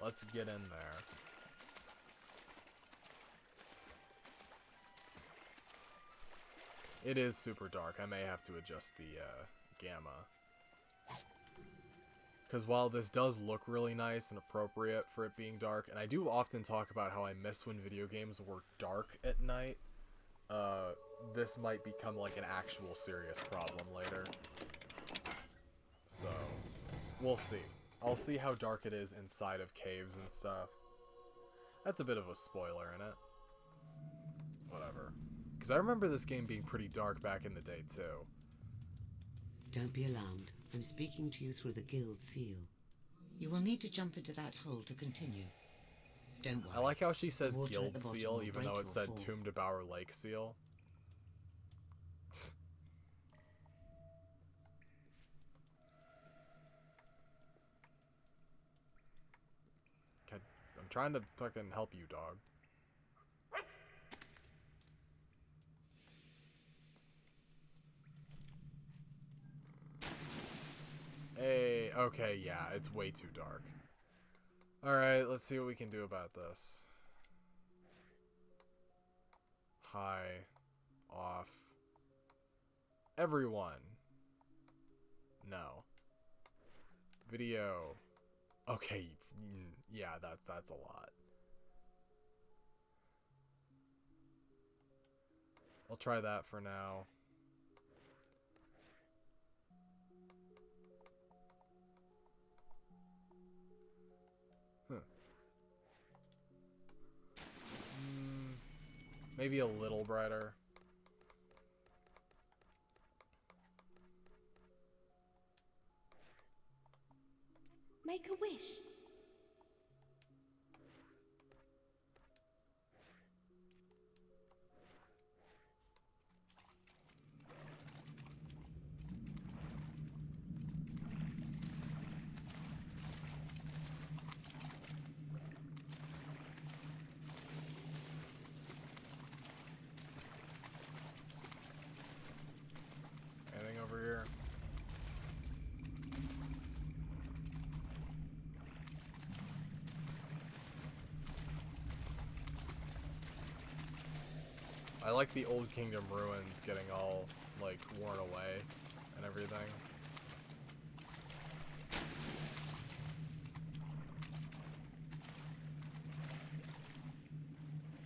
Let's get in there. It is super dark. I may have to adjust the gamma. Because while this does look really nice and appropriate for it being dark, and I do often talk about how I miss when video games were dark at night, this might become like an actual serious problem later. So, we'll see. I'll see how dark it is inside of caves and stuff. That's a bit of a spoiler in it. Whatever. Because I remember this game being pretty dark back in the day, too. Don't be alarmed. I'm speaking to you through the guild seal. You will need to jump into that hole to continue. Don't worry. I like how she says Water at guild the bottom seal, will even break though it your said fall. Tomb to Bower Lake seal. God, I'm trying to fucking help you, dog. Hey, okay, yeah, it's way too dark. Alright, let's see what we can do about this. High. Off. Everyone. No. Video. Okay, yeah, that's a lot. I'll try that for now. Maybe a little brighter. Make a wish. Anything over here? I like the Old Kingdom ruins getting all, like, worn away and everything.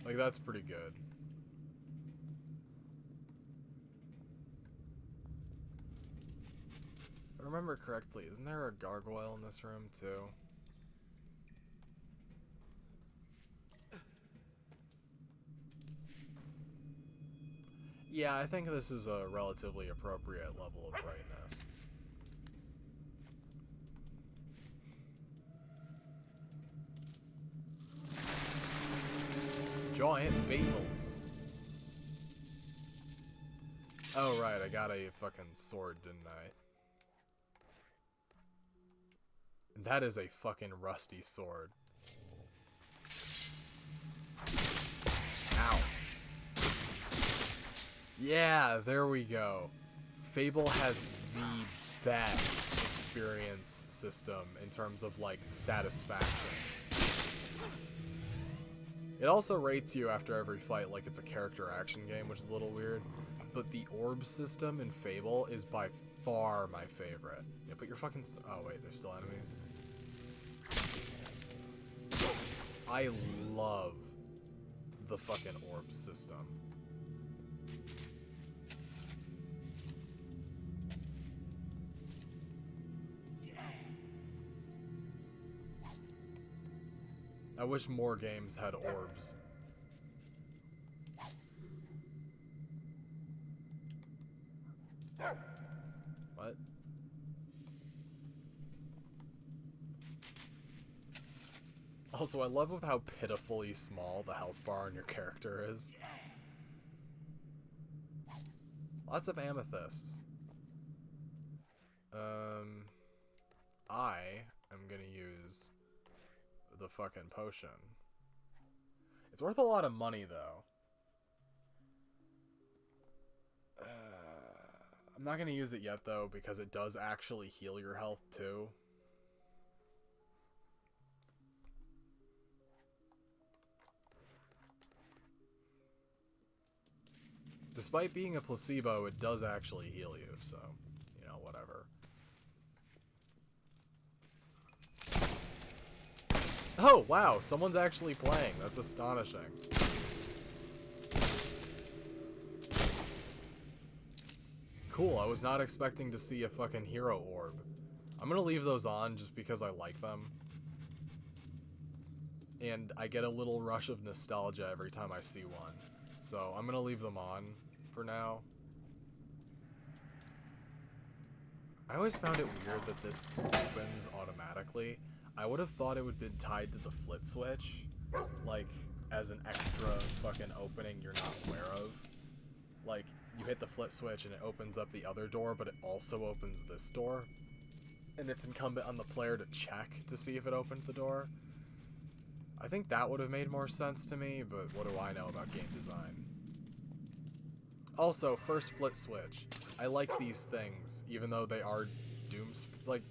Like, that's pretty good. If I remember correctly, isn't there a gargoyle in this room, too? Yeah, I think this is a relatively appropriate level of brightness. Giant beetles. Oh, right, I got a fucking sword, didn't I? That is a fucking rusty sword. Ow. Yeah, there we go. Fable has the best experience system in terms of, like, satisfaction. It also rates you after every fight like it's a character action game, which is a little weird. But the orb system in Fable is by far my favorite. Yeah, but you're fucking... Oh, wait, there's still enemies? I love the fucking orb system. I wish more games had orbs. What? Also, I love of how pitifully small the health bar on your character is. Lots of amethysts. I am gonna use the fucking potion. It's worth a lot of money, though. I'm not going to use it yet, though, because it does actually heal your health, too. Despite being a placebo, it does actually heal you, so, you know, whatever. Oh, wow, someone's actually playing. That's astonishing. Cool, I was not expecting to see a fucking hero orb. I'm gonna leave those on just because I like them. And I get a little rush of nostalgia every time I see one. So I'm gonna leave them on for now. I always found it weird that this opens automatically. I would have thought it would have been tied to the flit switch, like as an extra fucking opening you're not aware of. Like, you hit the flit switch and it opens up the other door, but it also opens this door. And it's incumbent on the player to check to see if it opened the door. I think that would have made more sense to me, but what do I know about game design? Also, first flit switch. I like these things, even though they are like,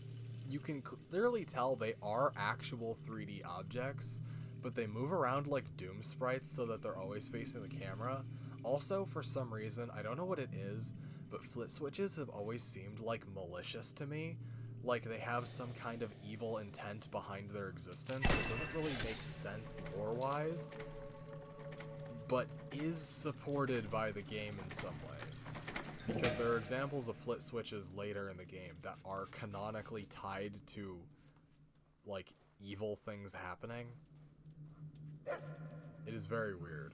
you can clearly tell they are actual 3D objects, but they move around like Doom sprites so that they're always facing the camera. Also, for some reason, I don't know what it is, but flit switches have always seemed like malicious to me. Like they have some kind of evil intent behind their existence that doesn't really make sense lore-wise, but is supported by the game in some ways. Because there are examples of flit switches later in the game that are canonically tied to, like, evil things happening. It is very weird.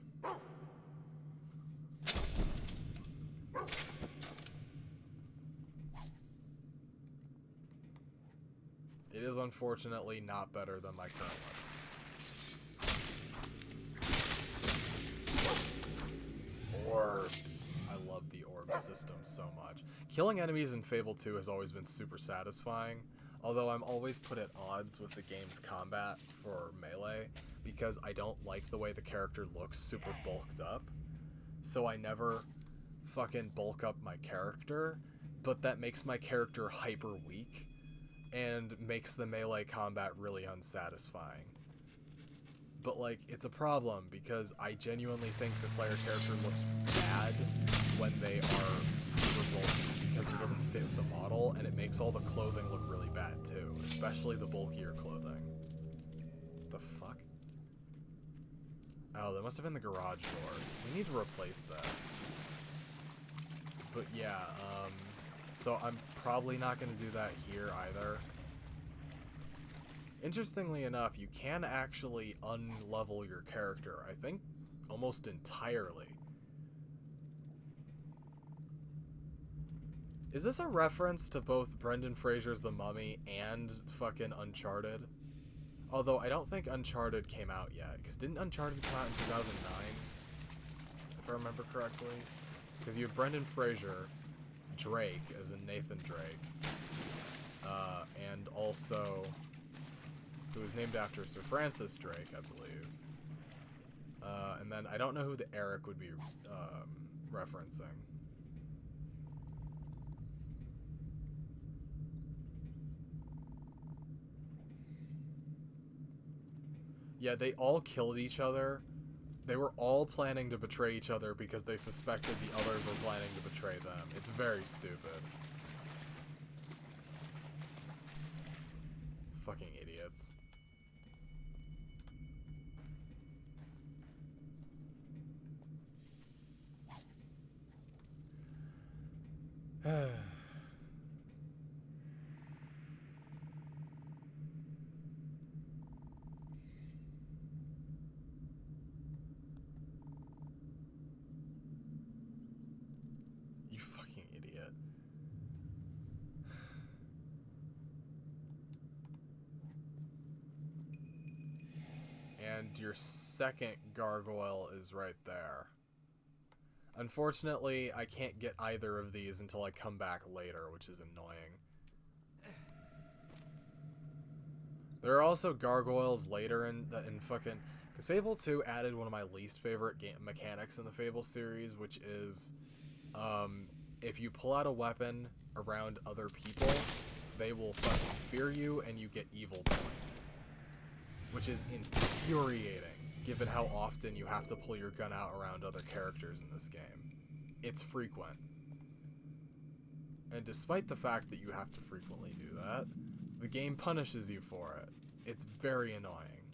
It is unfortunately not better than my current one. Orbs. I love the orb system so much. Killing enemies in Fable 2 has always been super satisfying, although I'm always put at odds with the game's combat for melee, because I don't like the way the character looks super bulked up. So I never fucking bulk up my character, but that makes my character hyper weak and makes the melee combat really unsatisfying. But, like, it's a problem because I genuinely think the player character looks bad when they are super bulky because it doesn't fit with the model, and it makes all the clothing look really bad too, especially the bulkier clothing. The fuck? Oh, that must have been the garage door. We need to replace that. But yeah, so I'm probably not going to do that here either. Interestingly enough, you can actually unlevel your character, I think, almost entirely. Is this a reference to both Brendan Fraser's The Mummy and fucking Uncharted? Although I don't think Uncharted came out yet, because didn't Uncharted come out in 2009? If I remember correctly? Because you have Brendan Fraser, Drake, as in Nathan Drake, and also, who was named after Sir Francis Drake, I believe. And then I don't know who the Eric would be referencing. Yeah, they all killed each other. They were all planning to betray each other because they suspected the others were planning to betray them. It's very stupid. Fucking idiots. You fucking idiot. And your second gargoyle is right there. Unfortunately, I can't get either of these until I come back later, which is annoying. There are also gargoyles later in fucking... Because Fable 2 added one of my least favorite game mechanics in the Fable series, which is if you pull out a weapon around other people, they will fucking fear you and you get evil points. Which is infuriating, given how often you have to pull your gun out around other characters in this game. It's frequent. And despite the fact that you have to frequently do that, the game punishes you for it. It's very annoying.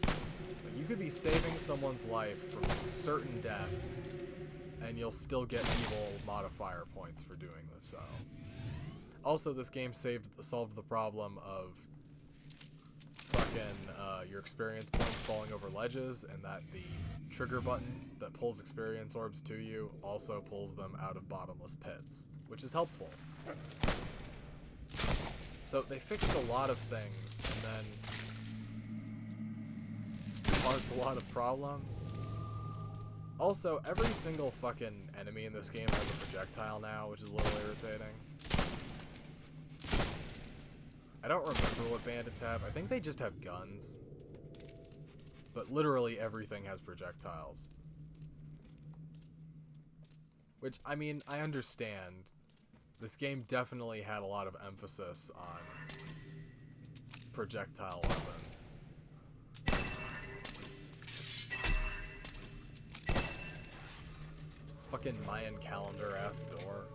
Like, you could be saving someone's life from certain death, and you'll still get evil modifier points for doing so. Also, this game solved the problem of fucking your experience points falling over ledges, and that the trigger button that pulls experience orbs to you also pulls them out of bottomless pits, which is helpful. So they fixed a lot of things and then caused a lot of problems. Also, every single fucking enemy in this game has a projectile now, which is a little irritating. I don't remember what bandits have. I think they just have guns. But literally everything has projectiles. Which, I mean, I understand. This game definitely had a lot of emphasis on projectile weapons. Fucking Mayan calendar-ass door.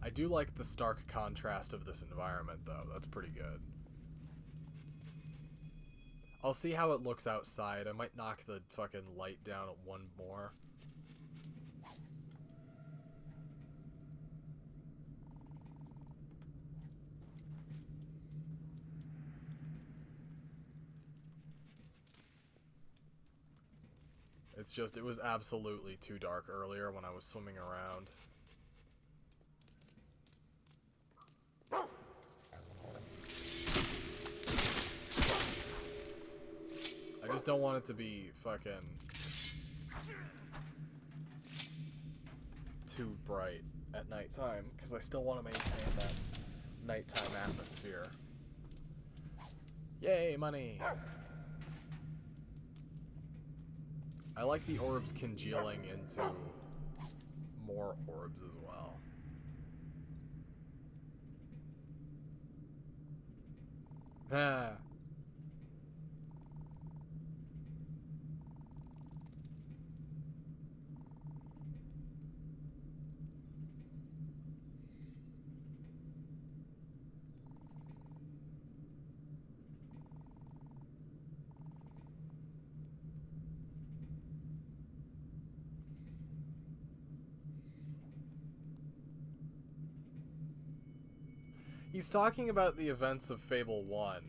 I do like the stark contrast of this environment, though. That's pretty good. I'll see how it looks outside. I might knock the fucking light down at one more. It's just, it was absolutely too dark earlier when I was swimming around. I just don't want it to be fucking too bright at nighttime, because I still want to maintain that nighttime atmosphere. Yay, money! I like the orbs congealing into more orbs as well. Ah. He's talking about the events of Fable 1.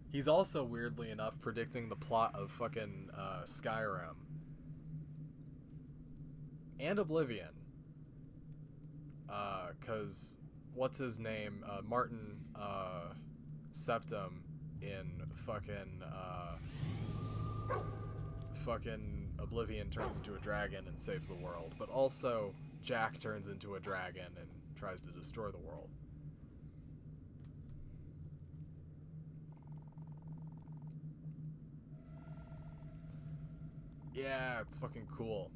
He's also, weirdly enough, predicting the plot of fucking Skyrim. And Oblivion. 'Cause what's his name? Martin Septim in fucking Oblivion turns into a dragon and saves the world, but also Jack turns into a dragon and tries to destroy the world. Yeah, it's fucking cool.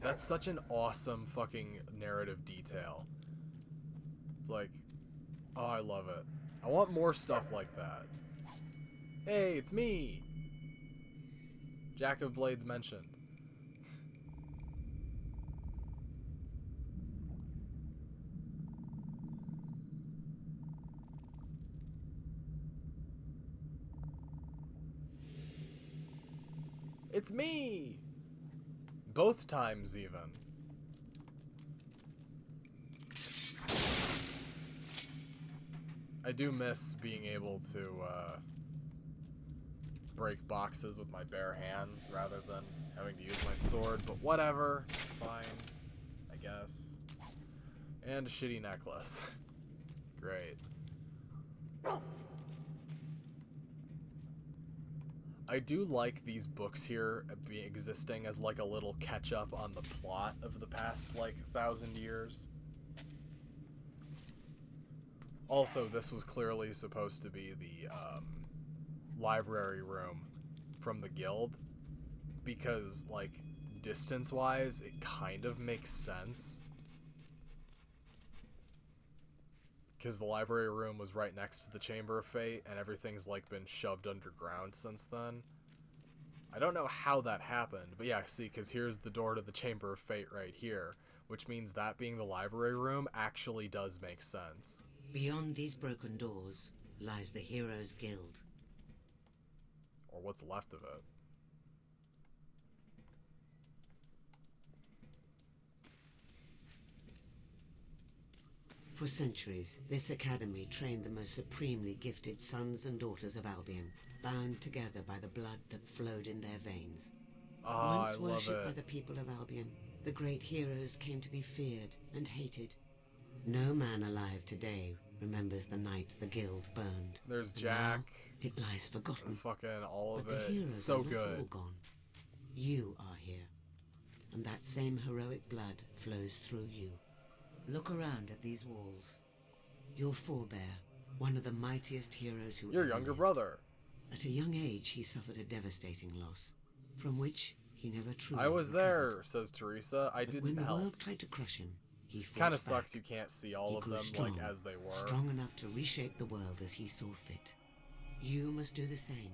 That's such an awesome fucking narrative detail. It's like, oh, I love it. I want more stuff like that. Hey, it's me! Jack of Blades mentioned. It's me! Both times, even. I do miss being able to break boxes with my bare hands rather than having to use my sword, but whatever. It's fine, I guess. And a shitty necklace. Great. I do like these books here existing as like a little catch up on the plot of the past like 1,000 years. Also, this was clearly supposed to be the library room from the guild, because like distance-wise, it kind of makes sense. Because the library room was right next to the Chamber of Fate, and everything's like been shoved underground since then. I don't know how that happened, but yeah, see, because here's the door to the Chamber of Fate right here, which means that being the library room actually does make sense. Beyond these broken doors lies the Heroes Guild. Or what's left of it. For centuries, this academy trained the most supremely gifted sons and daughters of Albion, bound together by the blood that flowed in their veins. Once worshipped by the people of Albion, the great heroes came to be feared and hated. No man alive today remembers the night the guild burned. There's And Jack. now it lies forgotten. And fucking all of but the it. heroes It's so are not good. all gone. You are here, and that same heroic blood flows through you. Look around at these walls. Your forebear, one of the mightiest heroes who Your ever younger lived. brother. At a young age, he suffered a devastating loss, from which he never truly I was recovered. there, says Teresa. I But didn't when the help. world tried to crush him, he fought Kind of back. sucks you can't see all He of grew them strong, like as they were. strong enough to reshape the world as he saw fit. You must do the same.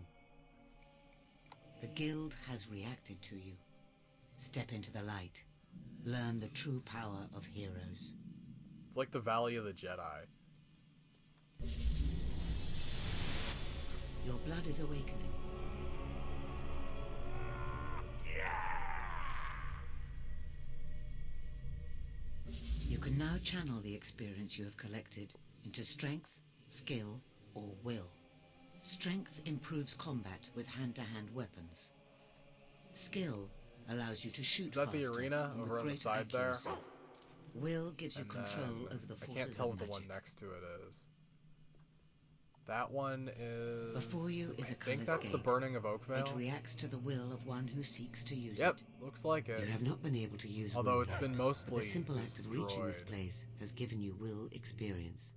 The guild has reacted to you. Step into the light. Learn the true power of heroes. It's like the Valley of the Jedi. Your blood is awakening. You can now channel the experience you have collected into strength, skill, or will. Strength improves combat with hand-to-hand weapons. Skill allows you to shoot Is that the faster arena and with over on the greater side there? accuracy. Will gives you And control then over the I forces can't tell of what the one magic. next to it is. That one is... Before you is a I think colourless that's the gate. Burning of It Oakvale. reacts to the will of one who seeks to use Yep, it. looks like it. You have not been able to use Although will it's yet, been but mostly the simple act of reaching this destroyed. place has given you will experience.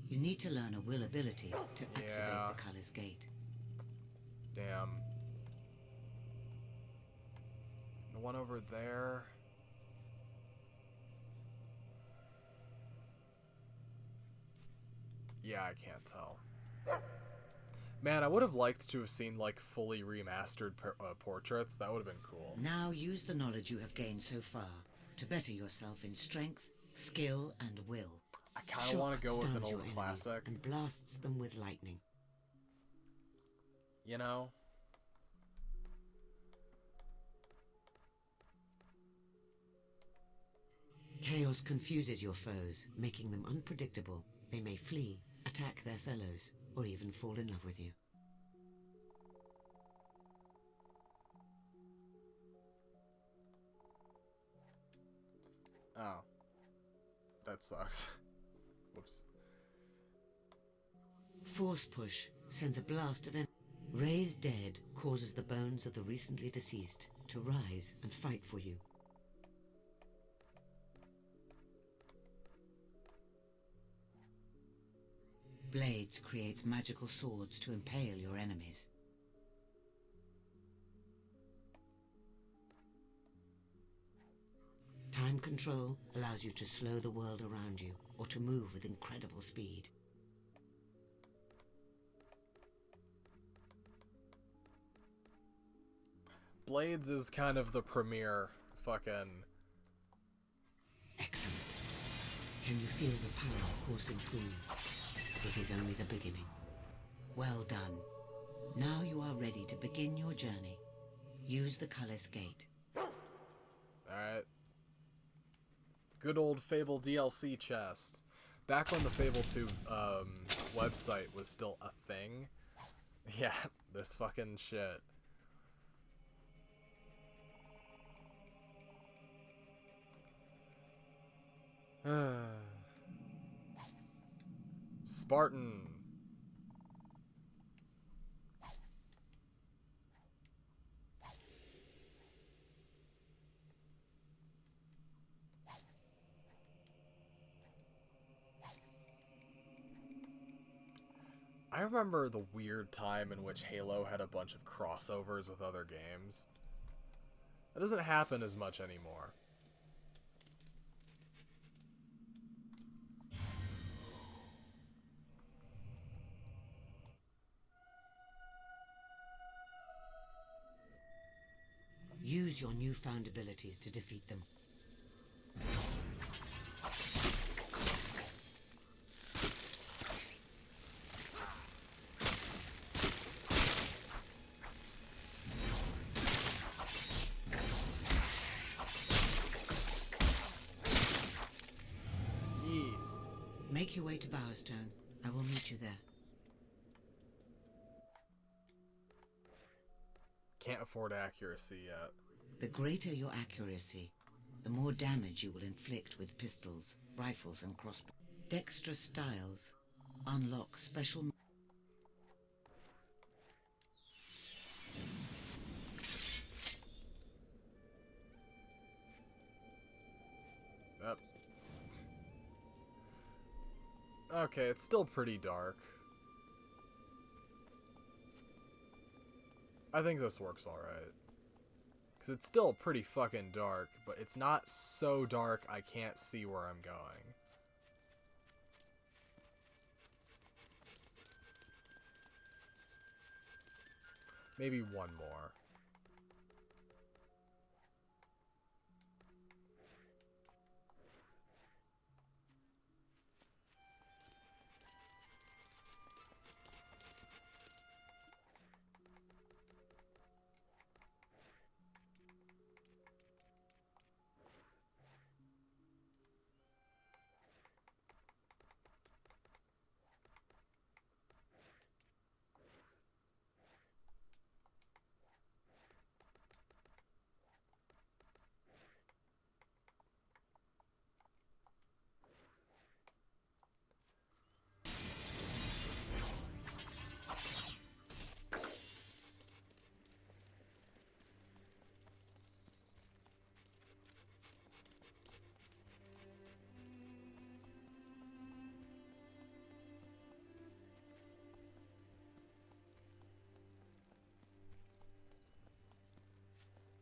You need to learn a will ability to activate Yeah. the Colour's Gate. Damn. The one over there... Yeah, I can't tell. Man, I would have liked to have seen, like, fully remastered portraits. That would have been cool. Now use the knowledge you have gained so far to better yourself in strength, skill, and will. I kind of want to go with an stuns your old enemy classic. and blasts them with lightning. You know? Chaos confuses your foes, making them unpredictable. They may flee, attack their fellows, or even fall in love with you. Oh. That sucks. Whoops. Force push sends a blast of energy. Raise dead causes the bones of the recently deceased to rise and fight for you. Blades creates magical swords to impale your enemies. Time control allows you to slow the world around you or to move with incredible speed. Blades is kind of the premier fucking... Excellent. Can you feel the power coursing through you? It is only the beginning. Well done. Now you are ready to begin your journey. Use the Colour's Gate. Alright. Good old Fable DLC chest. Back when the Fable II website was still a thing. Yeah, this fucking shit. Spartan. I remember the weird time in which Halo had a bunch of crossovers with other games. That doesn't happen as much anymore. Use your newfound abilities to defeat them. Make your way to Bowerstone. I will meet you there. Can't afford accuracy yet. The greater your accuracy, the more damage you will inflict with pistols, rifles, and crossbows. Dexterous styles unlock special... Yep. Okay, it's still pretty dark. I think this works alright. Because it's still pretty fucking dark, but it's not so dark I can't see where I'm going. Maybe one more.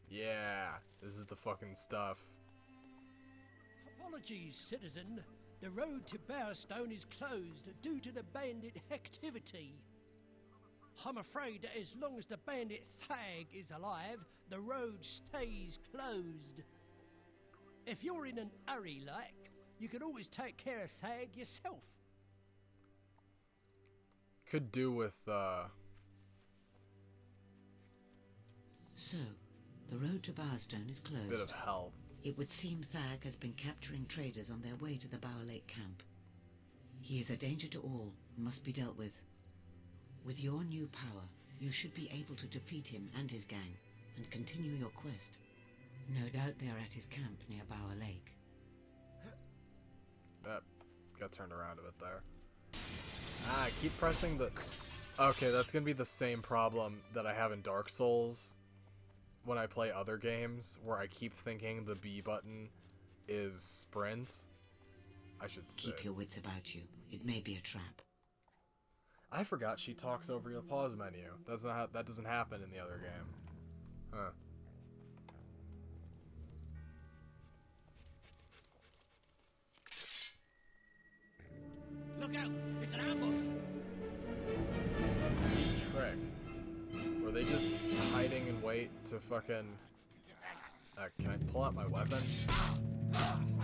Yeah, this is the fucking stuff. Apologies, citizen. The road to Bowerstone is closed due to the bandit activity. I'm afraid that as long as the bandit Thag is alive, the road stays closed. If you're in an hurry like, you can always take care of Thag yourself. Could do with, So, the road to Bowerstone is closed. bit of health. It would seem Thag has been capturing traders on their way to the Bower Lake camp. He is a danger to all and must be dealt with. With your new power, you should be able to defeat him and his gang and continue your quest. No doubt they are at his camp near Bower Lake. That got turned around a bit there. I keep pressing the... Okay, that's gonna be the same problem that I have in Dark Souls when I play other games, where I keep thinking the B button is sprint. I should say. Keep your wits about you. It may be a trap. I forgot she talks over the pause menu. That's not how, that doesn't happen in the other game. Huh. Look out! It's an ambush! Trick. Were they just hiding in wait to fucking... can I pull out my weapon? I'm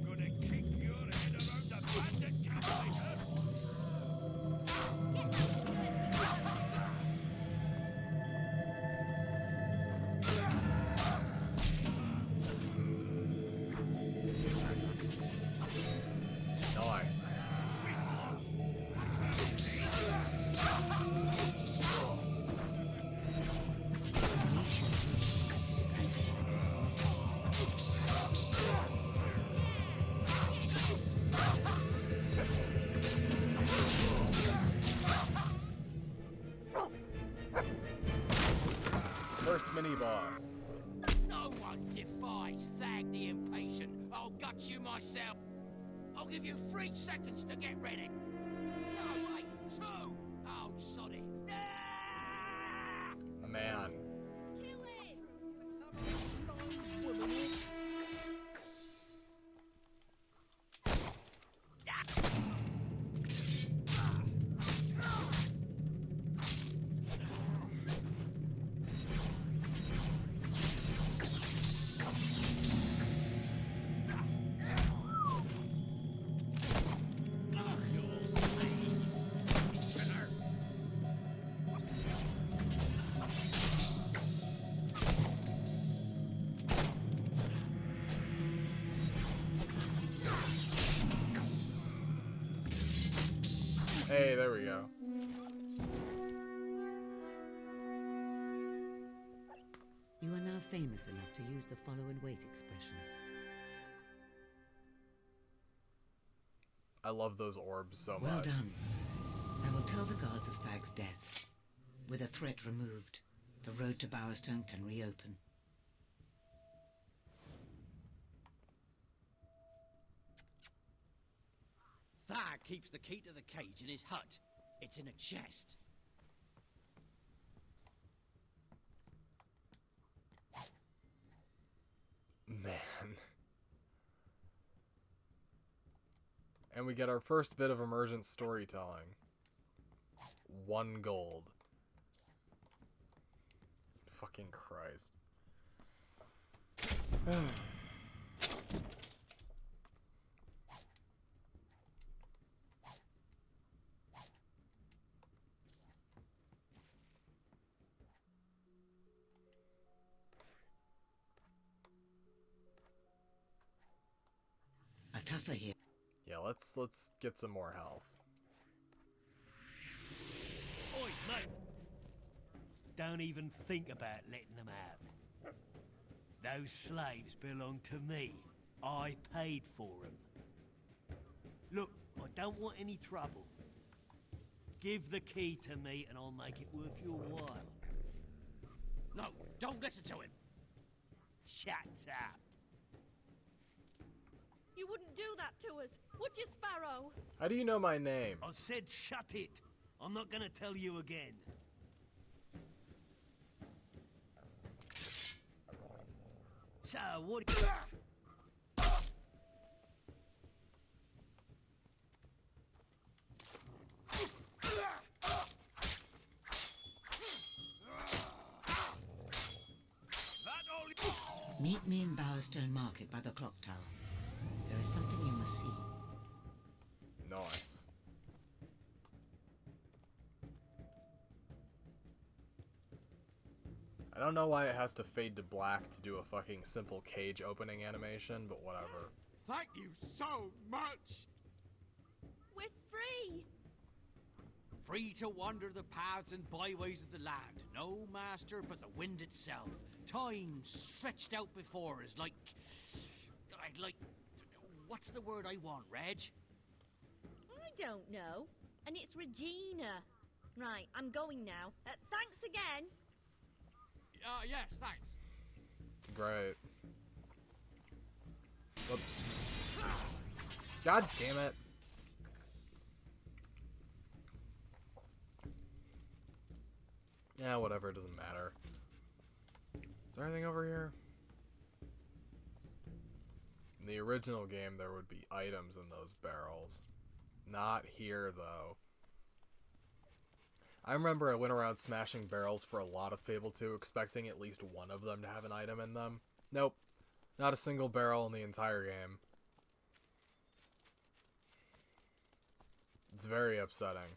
gonna kick your head around the bandit camp later! Nice. First mini boss. No! one defies Thag the Impatient, I'll gut you myself. I'll give you 3 seconds to get ready. No, wait, 2! Oh, sod it. Ah! Man. Kill it! Hey, there we go. You are now famous enough to use the follow and wait expression. I love those orbs so Well much. done. I will tell the guards of Thag's death. With a threat removed, the road to Bowerstone can reopen. Thag keeps the key to the cage in his hut. It's in a chest. Man. And we get our first bit of emergent storytelling. 1 gold. Fucking Christ. A tougher here. Yeah, let's get some more health. Oi, mate! Don't even think about letting them out. Those slaves belong to me. I paid for them. Look, I don't want any trouble. Give the key to me and I'll make it worth your while. No, don't listen to him. Shut up. You wouldn't do that to us, would you, Sparrow? How do you know my name? I said shut it. I'm not gonna tell you again. So, what... Meet me in Bowerstone Market by the clock tower. There is something you must see. Nice. I don't know why it has to fade to black to do a fucking simple cage opening animation, but whatever. Thank you so much. We're free! Free to wander the paths and byways of the land. No master but the wind itself. Time stretched out before us like... What's the word I want, Reg? I don't know. And it's Regina. Right, I'm going now. Thanks again. Yes, thanks. Great. Whoops. God damn it. Yeah, whatever, it doesn't matter. Is there anything over here? In the original game, there would be items in those barrels. Not here, though. I remember I went around smashing barrels for a lot of Fable 2, expecting at least one of them to have an item in them. Nope. Not a single barrel in the entire game. It's very upsetting.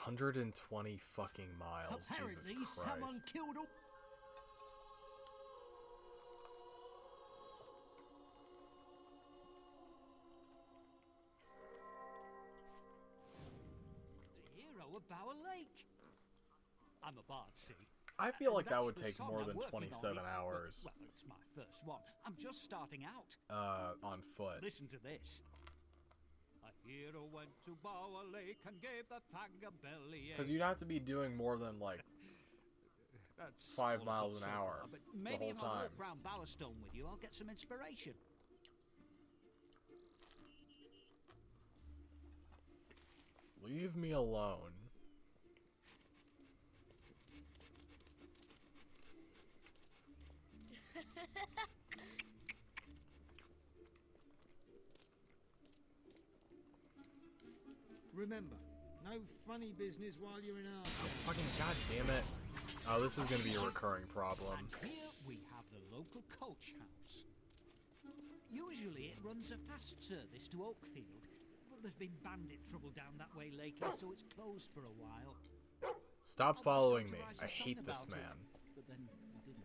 $120 fucking miles. Jesus Apparently, Christ. someone killed all... The hero know about a lake. I'm a bard, see. I feel like that That's would the take song more I'm than working on. 27 It's- hours Well, it's my first one. I'm just starting out. on foot. Listen to this. A hero went to Bower Lake and gave the thag a belly ache. Because you'd have to be doing more than like That's 5 all miles I've an got so hour far, but the maybe whole if I time. walk round Bowerstone with you, I'll get some inspiration. Leave me alone. Remember, no funny business while you're in our town. Fucking goddamn it. Oh, this is gonna be a recurring problem. And here we have the local coach house. Usually it runs a fast service to Oakfield, but there's been bandit trouble down that way lately, so it's closed for a while. Stop I was following going me. to write I a song hate this about it, man. but then I didn't.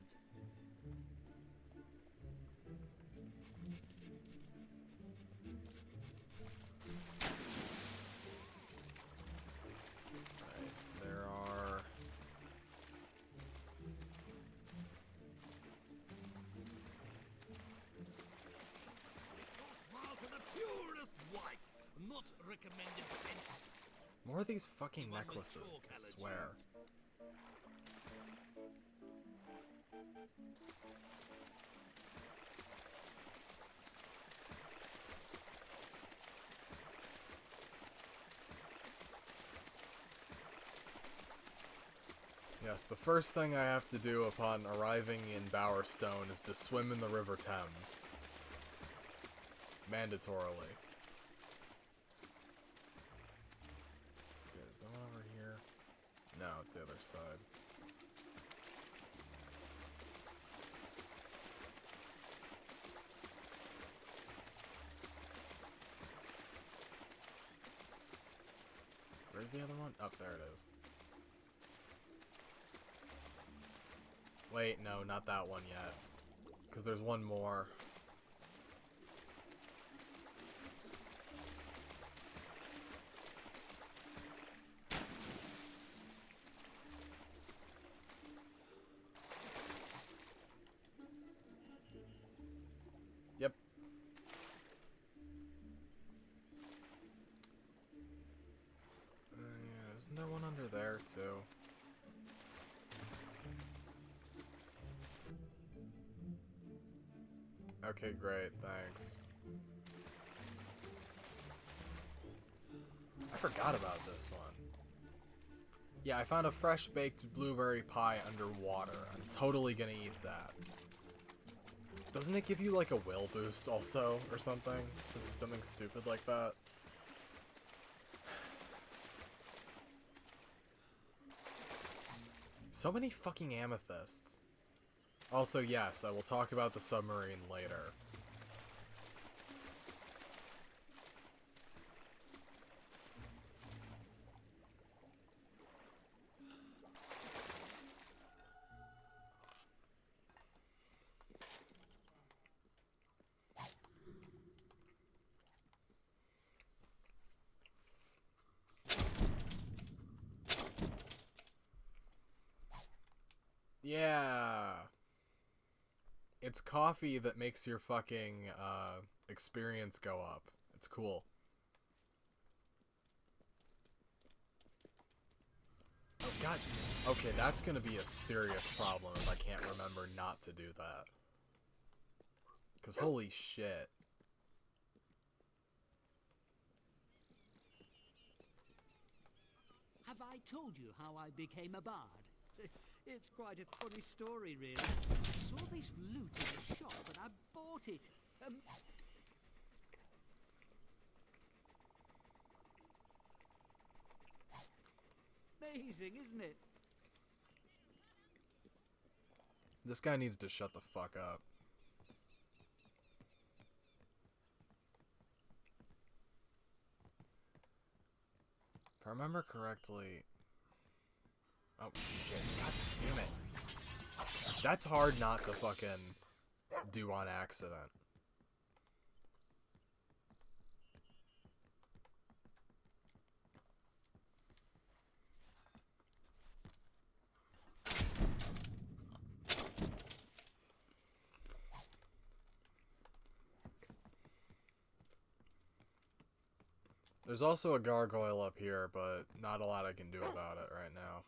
Right, there are... Smile to the purest white. Not recommended for any. More of these fucking One with necklaces, chalk I allergy. swear. Yes, the first thing I have to do upon arriving in Bowerstone is to swim in the River Thames. Mandatorily. Okay, is there one over here? No, it's the other side. Where's the other one? Up there it is. Wait, no, not that one yet. Because there's one more. Yep. Yeah, isn't there one under there too? Okay, great, thanks. I forgot about this one. Yeah, I found a fresh baked blueberry pie underwater. I'm totally gonna eat that. Doesn't it give you like a will boost also, or something? Something stupid like that? So many fucking amethysts. Also, yes, I will talk about the submarine later. Yeah. It's coffee that makes your fucking experience go up. It's cool. Oh god. Okay, that's gonna be a serious problem if I can't remember not to do that. Cause holy shit. Have I told you how I became a bard? It's quite a funny story, really. I saw this loot in a shop and I bought it. Amazing, isn't it? This guy needs to shut the fuck up. If I remember correctly... Oh, shit. God damn it. That's hard not to fucking do on accident. There's also a gargoyle up here, but not a lot I can do about it right now.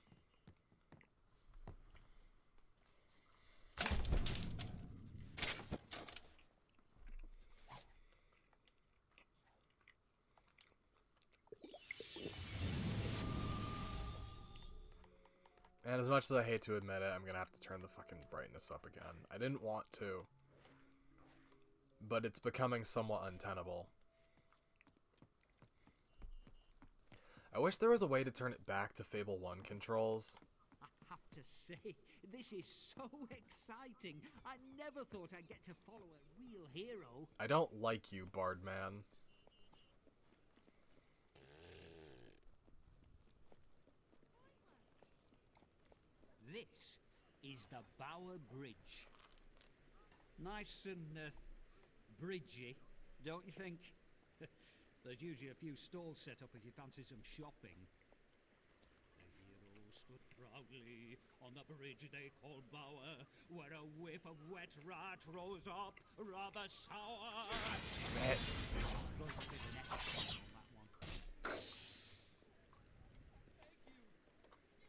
And as much as I hate to admit it, I'm gonna have to turn the fucking brightness up again. I didn't want to, but it's becoming somewhat untenable. I wish there was a way to turn it back to Fable 1 controls. I have to say, this is so exciting. I never thought I'd get to follow a real hero. I don't like you, Bardman. This is the Bower Bridge. Nice and bridgy, don't you think? There's usually a few stalls set up if you fancy some shopping. The hero stood proudly on the bridge they call Bower, where a whiff of wet rat rose up, rather sour. Damn it. Goes a bit of an episode on that one.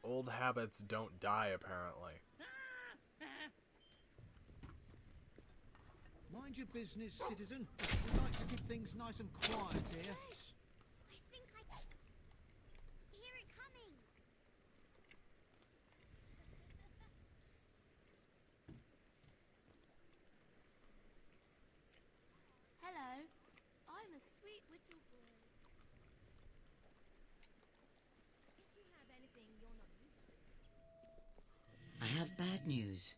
Old habits don't die, apparently. Mind your business, citizen. We like to keep things nice and quiet here. I think I hear it coming. Hello, I'm a sweet little boy. If you have anything you're not used to. I have bad news.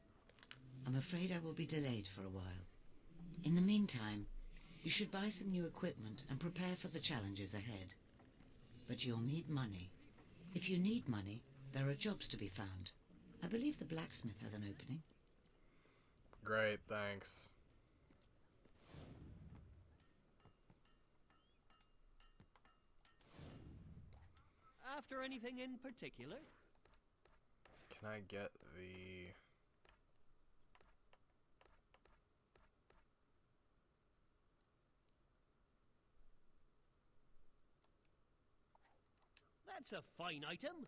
I'm afraid I will be delayed for a while. In the meantime, you should buy some new equipment and prepare for the challenges ahead. But you'll need money. If you need money, there are jobs to be found. I believe the blacksmith has an opening. Great, thanks. After anything in particular? Can I get the... That's a fine item.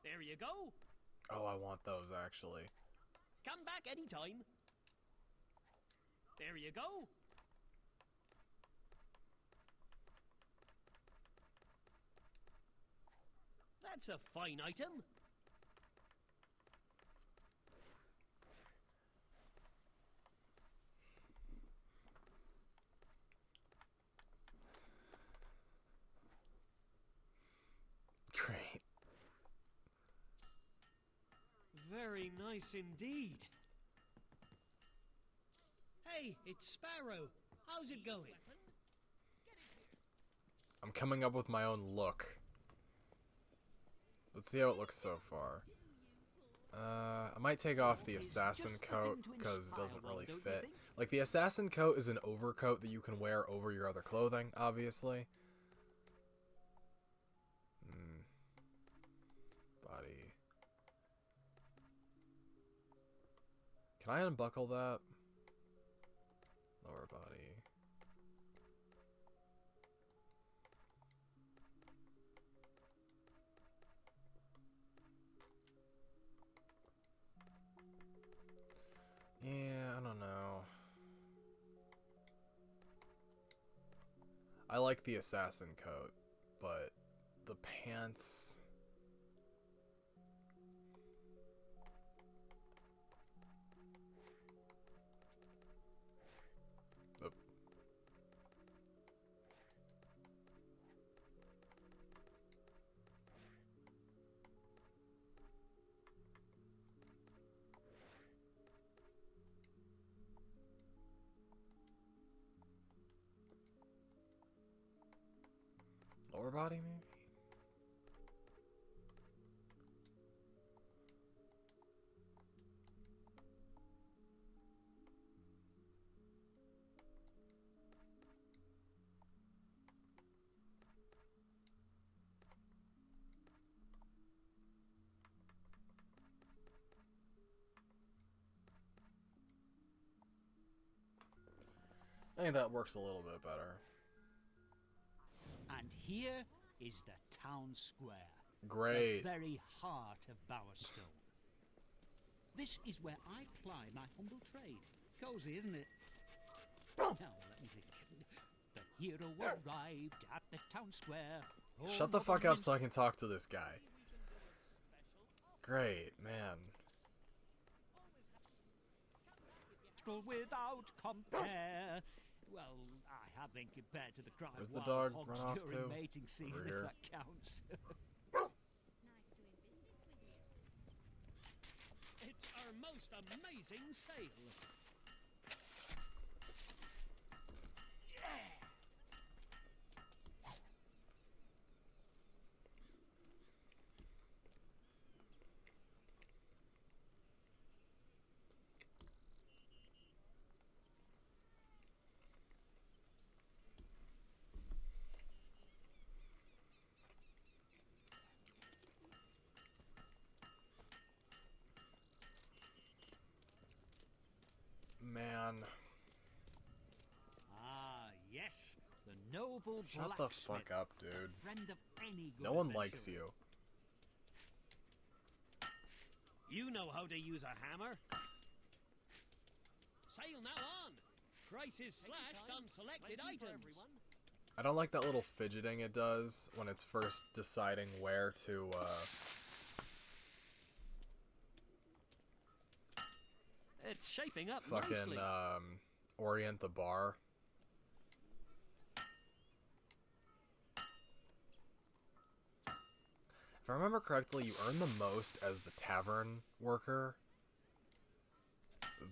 There you go. Oh, I want those, actually. Come back anytime. There you go. That's a fine item. Great. Very nice indeed. Hey, it's Sparrow. How's it going? I'm coming up with my own look. Let's see how it looks so far. I might take off the assassin coat because it doesn't really fit. Like, the assassin coat is an overcoat that you can wear over your other clothing, obviously. Body. Can I unbuckle that? Lower body. Yeah, I don't know. I like the assassin coat, but the pants... Oop. Lower body, maybe? I think that works a little bit better. And here is the town square. Great. The very heart of Bowerstone. This is where I ply my humble trade. Cozy, isn't it? Now, let me think. The hero arrived at the town square. Shut the fuck up so I can talk to this guy. Great, man. Without compare. Well, I have been compared to the cry Where's of the wild dog hogs run off during to? mating season, Rear. if that counts. It's our most amazing sale. Man. Ah, yes. The noble Shut the blacksmith. fuck up, dude. Friend of any good No one adventurer. likes you. You know how to use a hammer. Sale now on. Prices slashed on selected items. I don't like that little fidgeting it does when it's first deciding where to, It's shaping up fucking, nicely. orient the bar. If I remember correctly, you earn the most as the tavern worker,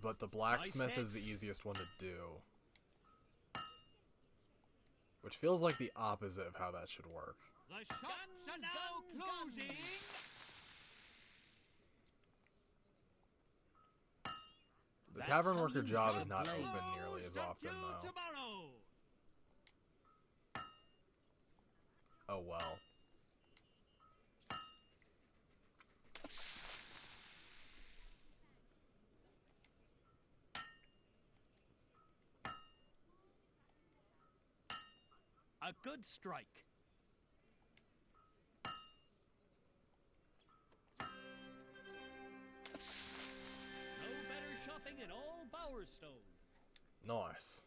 but the blacksmith is the easiest one to do. Which feels like the opposite of how that should work. The shops are now closing. The That's tavern how worker you job have is not blade. open nearly as Closed often, until though. tomorrow. Oh well. A good strike. No better shopping in all Bowerstone. Nice.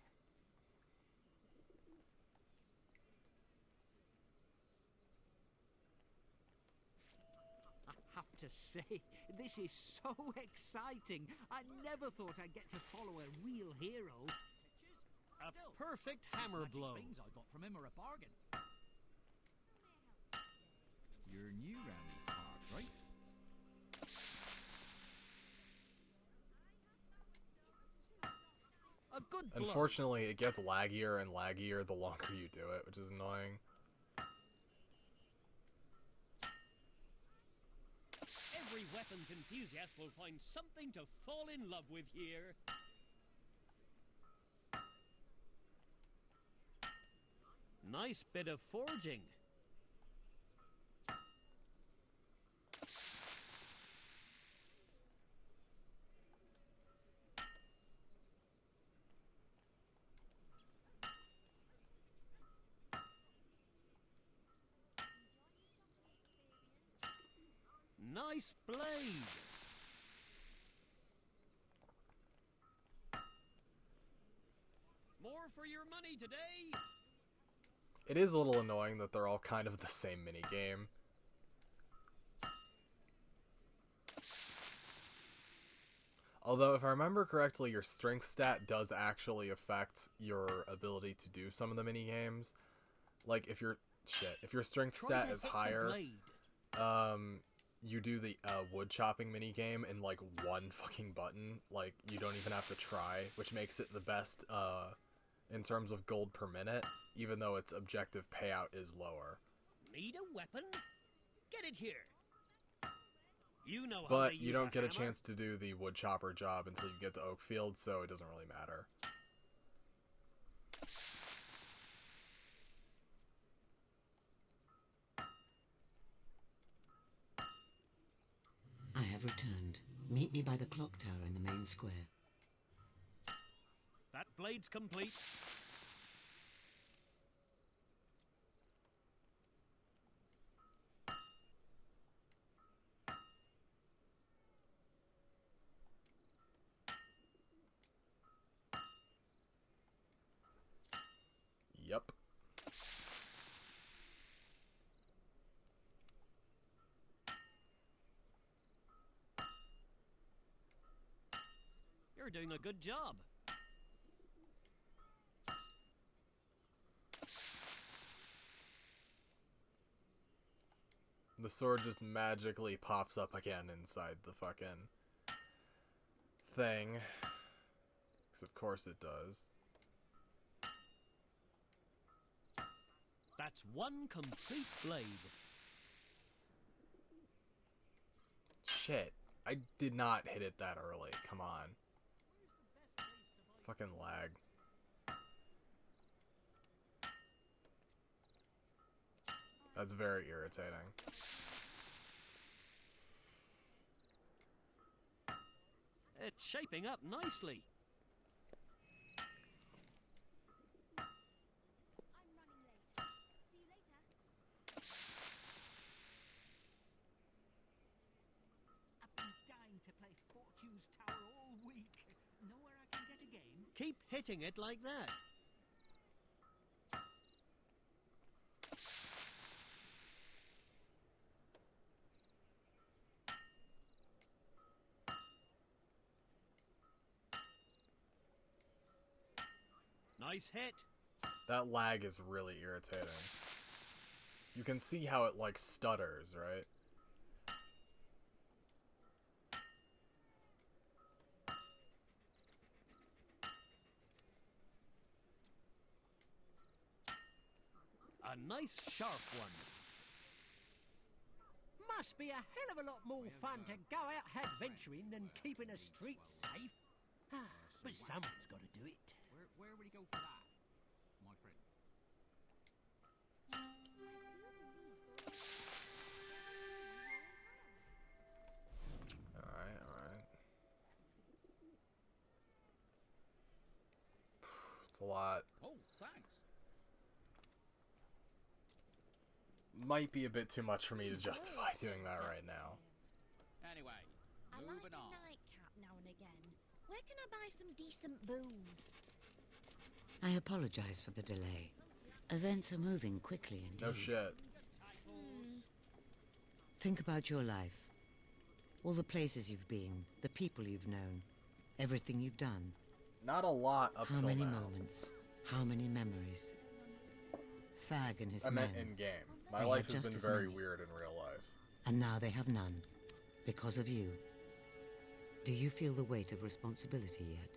I have to say, this is so exciting. I never thought I'd get to follow a real hero. A perfect hammer blow. Things I got from him are a bargain. You're new around these parts, right? A good blow. Unfortunately, it gets laggier and laggier the longer you do it, which is annoying. Every weapons enthusiast will find something to fall in love with here. Nice bit of forging. Nice blade. More for your money today. It is a little annoying that they're all kind of the same minigame. Although, if I remember correctly, your strength stat does actually affect your ability to do some of the minigames. Like, if your strength Try stat to is hit the higher, blade. you do the wood chopping minigame in like one fucking button. Like, you don't even have to try, which makes it the best in terms of gold per minute, even though its objective payout is lower. Need a weapon? Get it here. You know how But to you use don't get a hammer. chance to do the wood chopper job until you get to Oakfield, so it doesn't really matter. I have returned. Meet me by the clock tower in the main square. That Blades complete. Yep. You're doing a good job. The sword just magically pops up again inside the fucking thing. Because of course it does. That's one complete blade. Shit. I did not hit it that early. Come on. Fucking lag. That's very irritating. It's shaping up nicely. I've been dying to play Fortune's Tower all week. Nowhere I can get a game. Keep hitting it like that. Nice hit. That lag is really irritating. You can see how it, like, stutters, right? A nice sharp one. Must be a hell of a lot more fun to go out adventuring than keeping the streets safe. But someone's got to do it. Where would he go for that, my friend? Alright, alright. It's a lot. Oh, thanks. Might be a bit too much for me to justify doing that right now. Anyway, I like moving a on. nightcap now and again. Where can I buy some decent booze? I apologize for the delay. Events are moving quickly indeed. No shit. Think about your life. All the places you've been, the people you've known, everything you've done. Not a lot up How till many now. moments? How many memories? Thag and his I men. meant in game. My They life had has just been as very many. weird in real life. And now they have none. Because of you. Do you feel the weight of responsibility yet?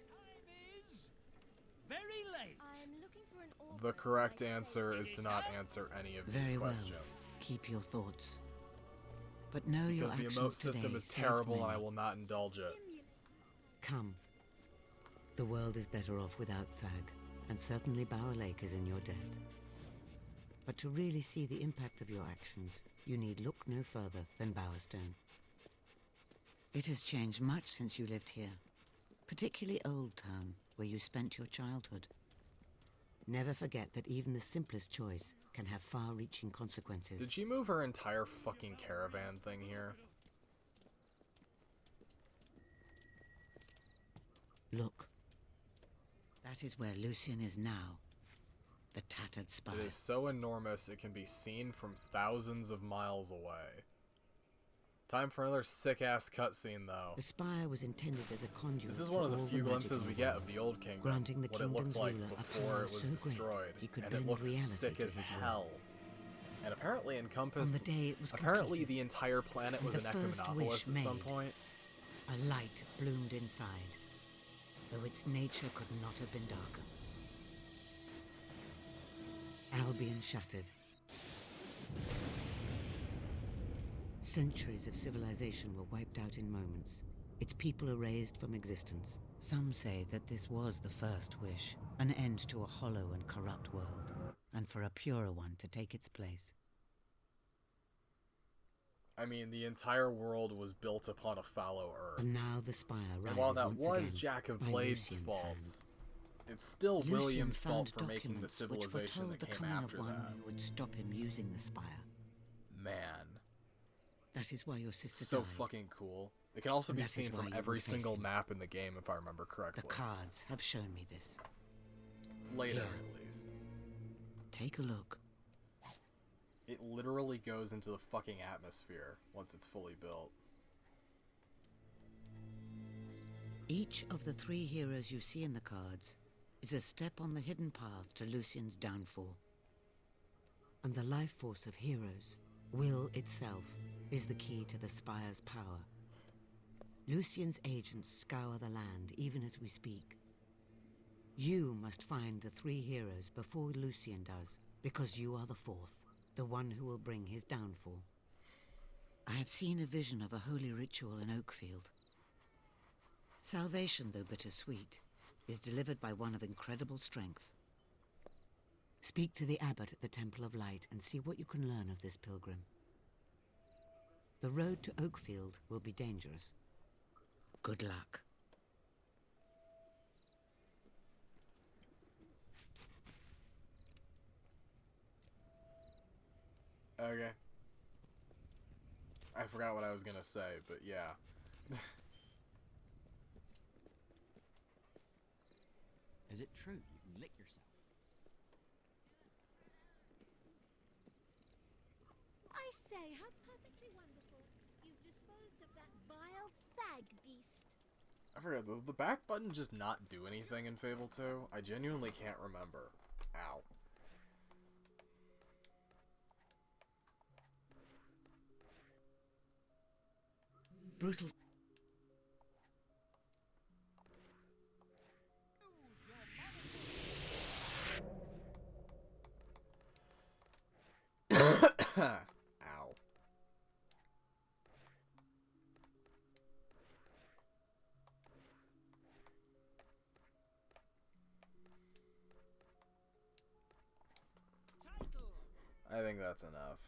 Very late. I'm looking for an The author correct who might answer help is me. to not answer any of these Very well. questions. Keep your thoughts. But know your Because the actions emote system today is saved terrible and I many. will not indulge it. Come. The world is better off without Thag, and certainly Bower Lake is in your debt. But to really see the impact of your actions, you need look no further than Bowerstone. It has changed much since you lived here, particularly Old Town, where you spent your childhood. Never forget that even the simplest choice can have far-reaching consequences. Did she move her entire fucking caravan thing here? Look. That is where Lucian is now. The tattered spire. It is so enormous it can be seen from thousands of miles away. Time for another sick-ass cutscene, though. The spire was intended as a conduit. This is for one of the all few magic glimpses in we the get world, of the old kingdom, granting the what it looked kingdom's like ruler a before power it was so great destroyed, he could and it bend looked reality sick to as his will. hell. And apparently encompassed... On the day it was apparently completed, the entire planet and was the an first Ecumenopolis wish at some made. point. a light bloomed inside, though its nature could not have been darker. Albion shattered. Centuries of civilization were wiped out in moments. Its people erased from existence. Some say that this was the first wish, an end to a hollow and corrupt world, and for a purer one to take its place. I mean, the entire world was built upon a fallow earth. And now the spire rises And while that once was again Jack of by Blades' Lucian's fault, hand. It's still Lucian William's fault found for making the documents civilization which that foretold came the coming after of one that. who would stop him using the spire. Man. That is why your sister So died. fucking cool. It can also And be that is seen why from you will every face single him. map in the game, if I remember correctly. The cards have shown me this. Later, Here. at least. Take a look. It literally goes into the fucking atmosphere once it's fully built. Each of the 3 heroes you see in the cards is a step on the hidden path to Lucian's downfall. And the life force of heroes, will itself, is the key to the Spire's power. Lucian's agents scour the land even as we speak. You must find the 3 heroes before Lucian does, because you are the 4th, the one who will bring his downfall. I have seen a vision of a holy ritual in Oakfield. Salvation, though bittersweet, is delivered by one of incredible strength. Speak to the abbot at the Temple of Light and see what you can learn of this pilgrim. The road to Oakfield will be dangerous. Good luck. Okay. I forgot what I was gonna say, but yeah. Is it true you can lick yourself? I say, how perfectly wonderful. You've disposed of that vile fag beast. I forgot, does the back button just not do anything in Fable 2? I genuinely can't remember. Ow. Brutal. Ow. I think that's enough.